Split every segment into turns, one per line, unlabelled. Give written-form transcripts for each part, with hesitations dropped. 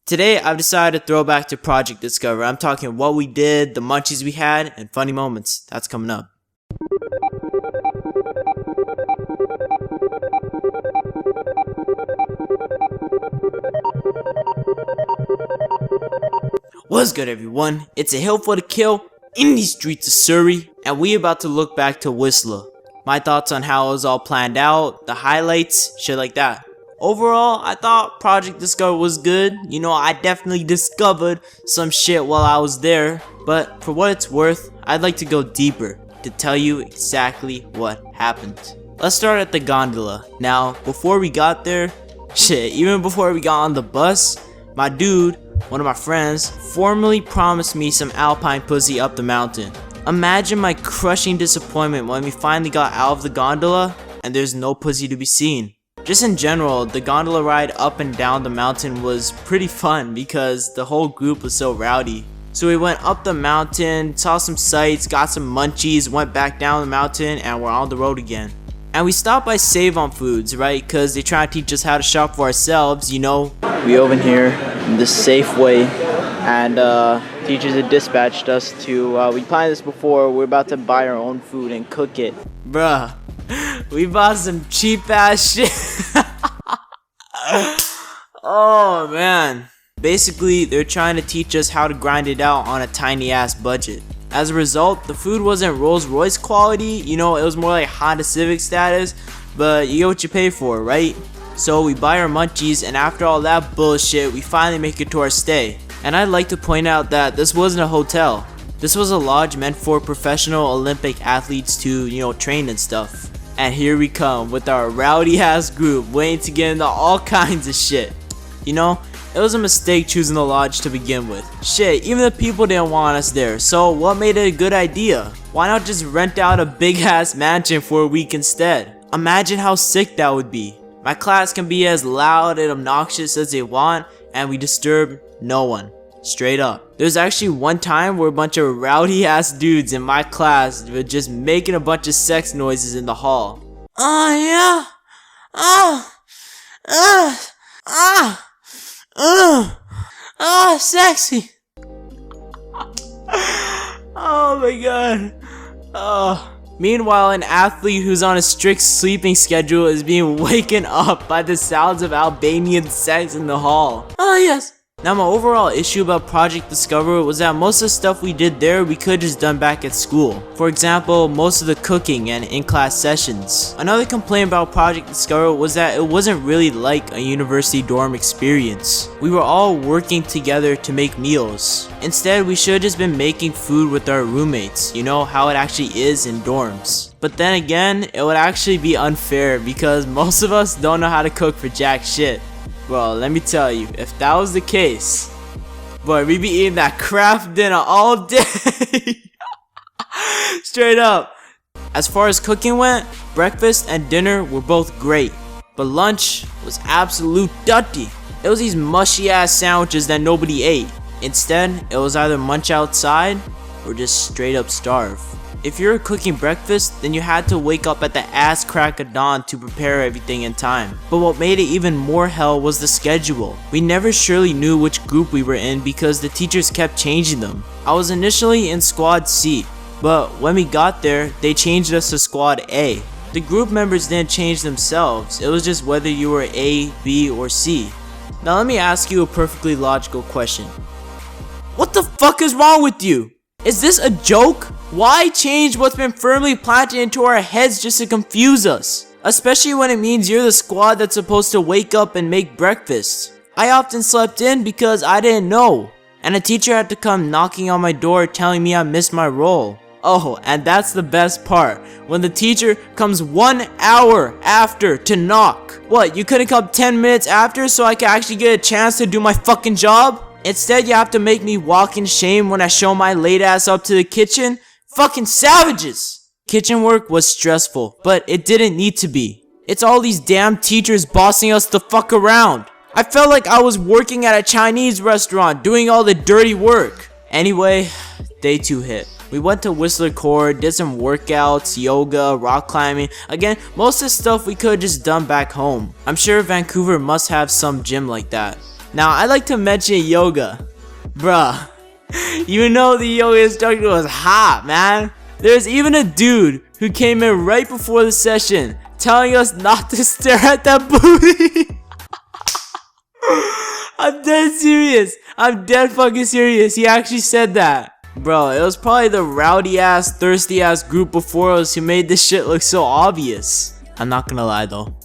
Today, I've decided to throw back to Project Discover. I'm talking what we did, the munchies we had, and funny moments. That's coming up. What's good, everyone? It's Sahilfordakill in these streets of Surrey, and we about to look back to Whistler. My thoughts on how it was all planned out, the highlights, shit like that. Overall, I thought Project Discover was good. You know, I definitely discovered some shit while I was there. But for what it's worth, I'd like to go deeper to tell you exactly what happened. Let's start at the gondola. Now, before we got there, even before we got on the bus, my dude, one of my friends, formally promised me some alpine pussy up the mountain. Imagine my crushing disappointment when we finally got out of the gondola and there's no pussy to be seen. Just in general, the gondola ride up and down the mountain was pretty fun because the whole group was so rowdy. So we went up the mountain, saw some sights, got some munchies, went back down the mountain, and we're on the road again. And we stopped by Save on Foods, right? Because they try to teach us how to shop for ourselves, you know. We over here in this safe way, and teachers had dispatched us to, we planned this before, we're about to buy our own food and cook it. Bruh. We bought some cheap ass shit. Oh man. Basically, they're trying to teach us how to grind it out on a tiny ass budget. As a result, the food wasn't Rolls Royce quality, you know, it was more like Honda Civic status, but you get what you pay for, right? So we buy our munchies, and after all that bullshit, we finally make it to our stay. And I'd like to point out that this wasn't a hotel. This was a lodge meant for professional Olympic athletes to, you know, train and stuff. And here we come with our rowdy ass group waiting to get into all kinds of shit. You know, it was a mistake choosing the lodge to begin with. Shit, even the people didn't want us there, so what made it a good idea? Why not just rent out a big ass mansion for a week instead? Imagine how sick that would be. My class can be as loud and obnoxious as they want, and we disturb no one. Straight up. There's actually one time where a bunch of rowdy ass dudes in my class were just making a bunch of sex noises in the hall. Oh yeah. Sexy. Oh my god. Meanwhile, an athlete who's on a strict sleeping schedule is being waken up by the sounds of Albanian sex in the hall. Oh yes. Now, my overall issue about Project Discover was that most of the stuff we did there we could just done back at school. For example, most of the cooking and in-class sessions. Another complaint about Project Discover was that it wasn't really like a university dorm experience. We were all working together to make meals. Instead, we should have just been making food with our roommates, you know, how it actually is in dorms. But then again, it would actually be unfair because most of us don't know how to cook for jack shit. Well, let me tell you, if that was the case, boy, we'd be eating that Kraft dinner all day. Straight up. As far as cooking went, breakfast and dinner were both great, but lunch was absolute dutty. It was these mushy ass sandwiches that nobody ate. Instead, it was either munch outside or just straight up starve. If you were cooking breakfast, then you had to wake up at the ass crack of dawn to prepare everything in time. But what made it even more hell was the schedule. We never surely knew which group we were in because the teachers kept changing them. I was initially in squad C, but when we got there, they changed us to squad A. The group members didn't change themselves, it was just whether you were A, B, or C. Now let me ask you a perfectly logical question. What the fuck is wrong with you? Is this a joke? Why change what's been firmly planted into our heads just to confuse us? Especially when it means you're the squad that's supposed to wake up and make breakfast. I often slept in because I didn't know. And a teacher had to come knocking on my door telling me I missed my role. Oh, and that's the best part. When the teacher comes 1 hour after to knock. What, you couldn't come 10 minutes after so I could actually get a chance to do my fucking job? Instead, you have to make me walk in shame when I show my late ass up to the kitchen? Fucking savages! Kitchen work was stressful, but it didn't need to be. It's all these damn teachers bossing us the fuck around. I felt like I was working at a Chinese restaurant doing all the dirty work. Anyway, day 2 hit. We went to Whistler Court, did some workouts, yoga, rock climbing. Again, most of the stuff we could have just done back home. I'm sure Vancouver must have some gym like that. Now, I'd like to mention yoga. Bruh, you know the yoga instructor was hot, man. There's even a dude who came in right before the session telling us not to stare at that booty. I'm dead serious. I'm dead fucking serious. He actually said that. Bro, it was probably the rowdy ass, thirsty ass group before us who made this shit look so obvious. I'm not gonna lie though.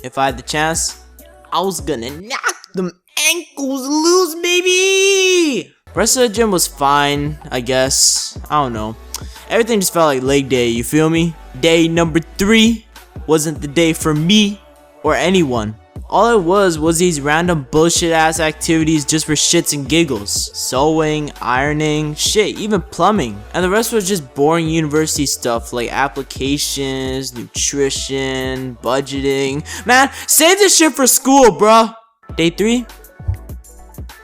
If I had the chance, I was gonna knock them ankles loose, baby! Rest of the gym was fine, I guess. I don't know. Everything just felt like leg day, you feel me? Day number 3 wasn't the day for me or anyone. All it was these random bullshit ass activities just for shits and giggles. Sewing, ironing, shit, even plumbing. And the rest was just boring university stuff like applications, nutrition, budgeting. Man, save this shit for school, bruh. Day 3?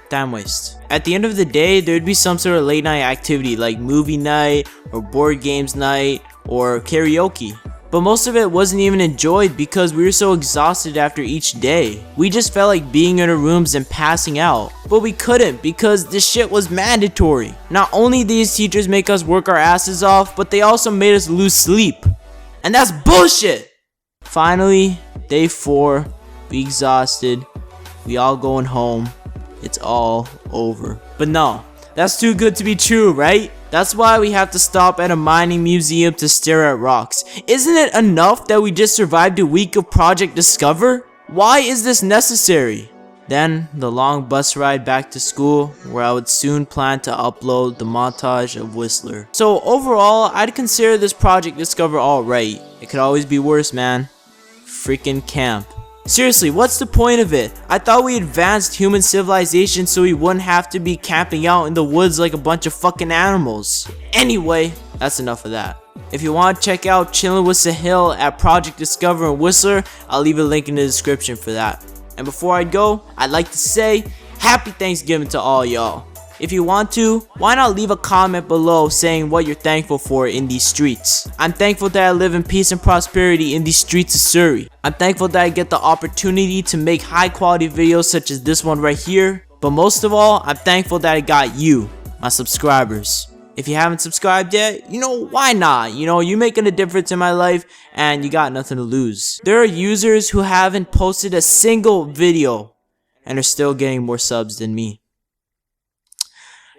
Time waste. At the end of the day, there'd be some sort of late night activity like movie night or board games night or karaoke. But most of it wasn't even enjoyed because we were so exhausted after each day. We just felt like being in our rooms and passing out. But we couldn't because this shit was mandatory. Not only did these teachers make us work our asses off, but they also made us lose sleep. And that's bullshit! Finally, day 4, we exhausted. We all going home. It's all over. But no, that's too good to be true, right? That's why we have to stop at a mining museum to stare at rocks. Isn't it enough that we just survived a week of Project Discover? Why is this necessary? Then, the long bus ride back to school, where I would soon plan to upload the montage of Whistler. So overall, I'd consider this Project Discover alright. It could always be worse, man. Freaking camp. Seriously, what's the point of it? I thought we advanced human civilization so we wouldn't have to be camping out in the woods like a bunch of fucking animals. Anyway, that's enough of that. If you want to check out Chillin' with Sahil at Project Discover in Whistler, I'll leave a link in the description for that. And before I go, I'd like to say Happy Thanksgiving to all y'all. If you want to, why not leave a comment below saying what you're thankful for in these streets. I'm thankful that I live in peace and prosperity in these streets of Surrey. I'm thankful that I get the opportunity to make high quality videos such as this one right here. But most of all, I'm thankful that I got you, my subscribers. If you haven't subscribed yet, why not? You're making a difference in my life and you got nothing to lose. There are users who haven't posted a single video and are still getting more subs than me.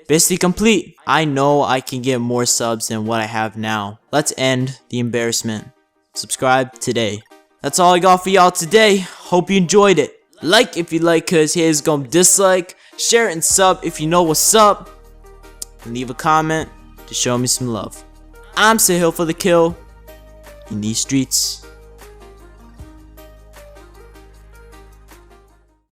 Basically complete. I know I can get more subs than what I have now. Let's end the embarrassment. Subscribe today. That's all I got for y'all today. Hope you enjoyed it. Like if you like, cause here's gonna dislike. Share and sub if you know what's up. And leave a comment to show me some love. I'm Sahilfordakill in these streets.